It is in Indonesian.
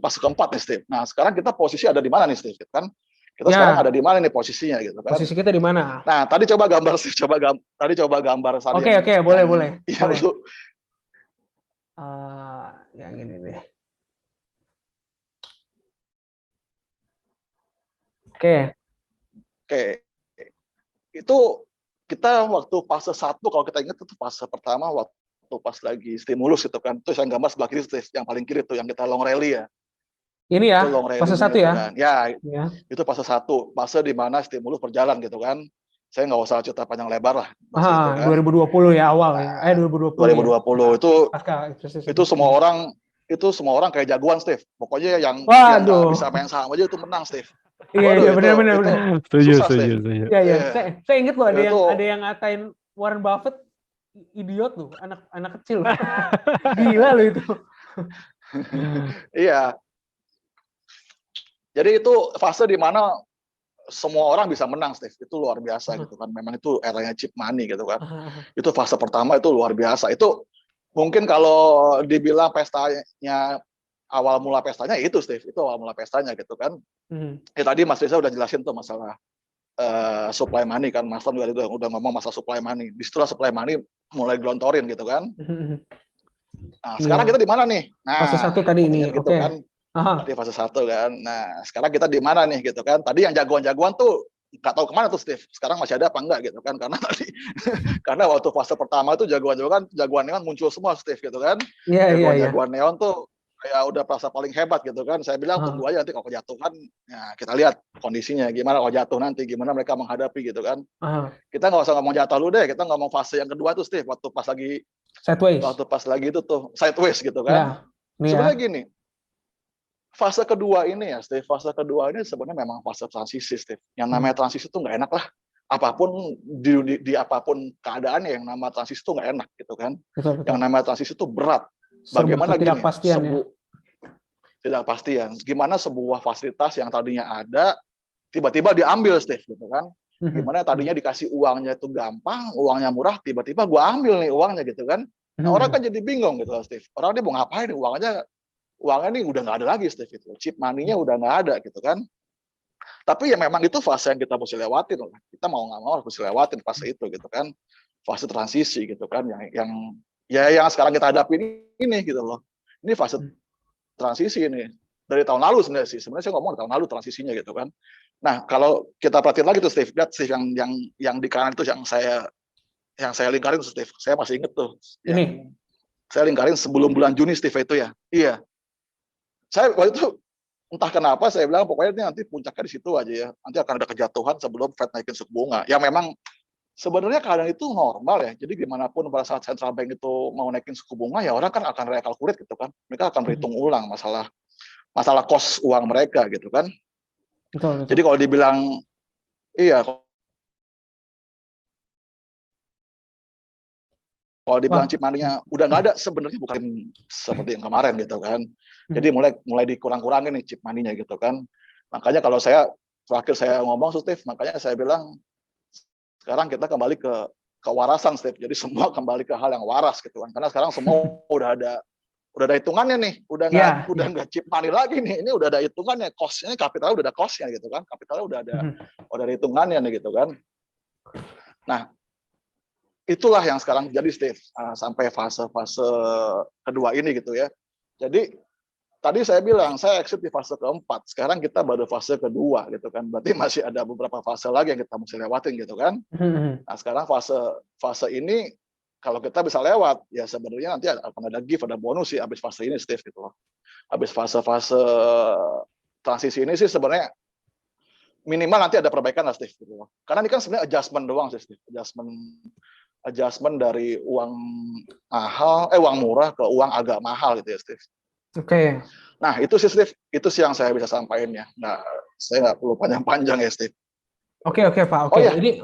fase keempat nih, Steve. Nah, sekarang kita posisi ada di mana nih, Steve? Kan kita Ya, sekarang ada di mana nih posisinya gitu kan? posisi kita di mana? Nah, tadi coba gambar, Steve. Tadi coba gambar tadi Oke, yang boleh. yang Boleh. lu Yang ini deh. Oke. Oke. Itu kita waktu fase 1 kalau kita ingat itu fase pertama waktu pas lagi stimulus gitu kan. Terus yang gambar sebelah kiri, Steve, yang paling kiri tuh yang kita long rally ya. Ini ya, Itu long fase rally-nya 1 gitu ya. kan. Ya, Ya. itu fase 1, fase di mana stimulus berjalan gitu kan. Saya nggak usah cerita panjang lebar lah pas itu kan. 2020 ya awal ya. Nah, 2020 ya. 2020 Pasca itu semua orang kayak jagoan, Steve. Pokoknya yang nggak Waduh. bisa main saham aja itu menang, Steve. Iya, Waduh, benar. itu Setuju, susah, setuju, Steve. setuju. Iya. Iya. Saya ingat loh Itu ada yang ngatain Warren Buffett idiot loh, anak kecil. Gila loh itu. iya. Jadi itu fase di mana semua orang bisa menang, Steve. Itu luar biasa gitu kan. Memang itu eranya cheap money gitu kan. Itu fase pertama itu luar biasa. Itu mungkin kalau dibilang pestanya awal mula pestanya itu, Steve. Itu awal mula pestanya gitu kan. Ya tadi Mas Reza udah jelasin tuh masalah supply money kan. Mas Tom juga udah ngomong masalah supply money. Disitulah supply money mulai gelontorin gitu kan. Nah, sekarang kita di mana nih? Nah, fase 1 tadi ini. gitu Oke. kan. Tadi fase 1 kan. Nah, sekarang kita di mana nih gitu kan. Tadi yang jagoan-jagoan tuh nggak tahu kemana tuh, Steve. Sekarang masih ada apa enggak gitu kan. Karena tadi karena waktu fase pertama tuh jagoan neon muncul semua, Steve gitu kan. Iya. Jagoan neon tuh kayak udah perasa paling hebat gitu kan. Saya bilang tunggu aja nanti kalau kejatuhan, ya kita lihat kondisinya gimana kalau jatuh nanti, gimana mereka menghadapi gitu kan. Kita nggak usah ngomong jatuh dulu deh, kita ngomong fase yang kedua tuh, Steve, waktu pas lagi itu tuh sideways gitu kan. Sebenarnya gini, fase kedua ini ya, Steve, fase kedua ini sebenarnya memang fase transisi, Steve. Yang namanya transisi itu nggak enak lah. Apapun di apapun keadaannya, yang nama transisi itu nggak enak gitu kan. Betul. Yang namanya transisi itu berat. Bagaimana gini? Ketidakpastian. Gimana sebuah fasilitas yang tadinya ada tiba-tiba diambil, Steve, gitu kan. Gimana tadinya dikasih uangnya itu gampang, uangnya murah, tiba-tiba gua ambil nih uangnya gitu kan. Nah, orang kan jadi bingung gitu, Steve. Orang dia mau ngapain nih uangnya nih udah nggak ada lagi, Steve, itu. Cheap money-nya udah nggak ada gitu kan. Tapi ya memang itu fase yang kita mesti lewatin. Kita mau nggak mau harus lewatin fase itu gitu kan. Fase transisi gitu kan yang sekarang kita hadapi ini gitu loh. Ini fase transisi ini. Dari tahun lalu sebenarnya sih. Sebenarnya saya ngomong tahun lalu transisinya gitu kan. Nah, kalau kita perhatiin lagi tuh, Steve, lihat Steve yang di kanan itu yang saya lingkarin tuh, Steve. Saya masih inget tuh. Ini saya lingkarin sebelum bulan Juni, Steve, itu ya. Iya. Saya waktu itu entah kenapa saya bilang pokoknya ini nanti puncaknya di situ aja ya. Nanti akan ada kejatuhan sebelum Fed naikin suku bunga. Ya memang sebenarnya keadaan itu normal ya. Jadi gimana pun pada saat central bank itu mau naikin suku bunga ya orang kan akan rekalkulate gitu kan. Mereka akan berhitung ulang masalah cost uang mereka gitu kan. Betul. Jadi kalau dibilang iya, kalau dibilang cheap money-nya udah nggak ada, sebenarnya bukan seperti yang kemarin gitu kan. Jadi mulai dikurang-kurangin nih cheap money-nya gitu kan. Makanya kalau terakhir saya ngomong, Steve, makanya saya bilang sekarang kita kembali ke kewarasan, Steve. Jadi semua kembali ke hal yang waras gitu kan. Karena sekarang semua udah ada hitungannya nih, udah nggak cheap money lagi nih. Ini udah ada hitungannya, cost-nya, kapitalnya udah ada cost-nya gitu kan. Kapitalnya udah ada hitungannya nih gitu kan. Nah, itulah yang sekarang jadi, Steve, sampai fase-fase kedua ini gitu ya. Jadi tadi saya bilang saya exit di fase keempat. Sekarang kita baru fase kedua gitu kan. Berarti masih ada beberapa fase lagi yang kita mesti lewatin gitu kan. Nah, sekarang fase ini kalau kita bisa lewat ya sebenarnya nanti akan ada gift, ada bonus sih habis fase ini, Steve, gitu loh. Habis fase-fase transisi ini sih sebenarnya minimal nanti ada perbaikan lah, Steve, gitu loh. Karena ini kan sebenarnya adjustment doang sih, Steve. Adjustment dari uang murah ke uang agak mahal gitu ya, Steve. Oke. Nah, itu sih, Steve. Itu sih yang saya bisa sampaikan ya. Nah, saya nggak perlu panjang-panjang ya, Steve. Oke, Pak. Oke. Oh ya, Jadi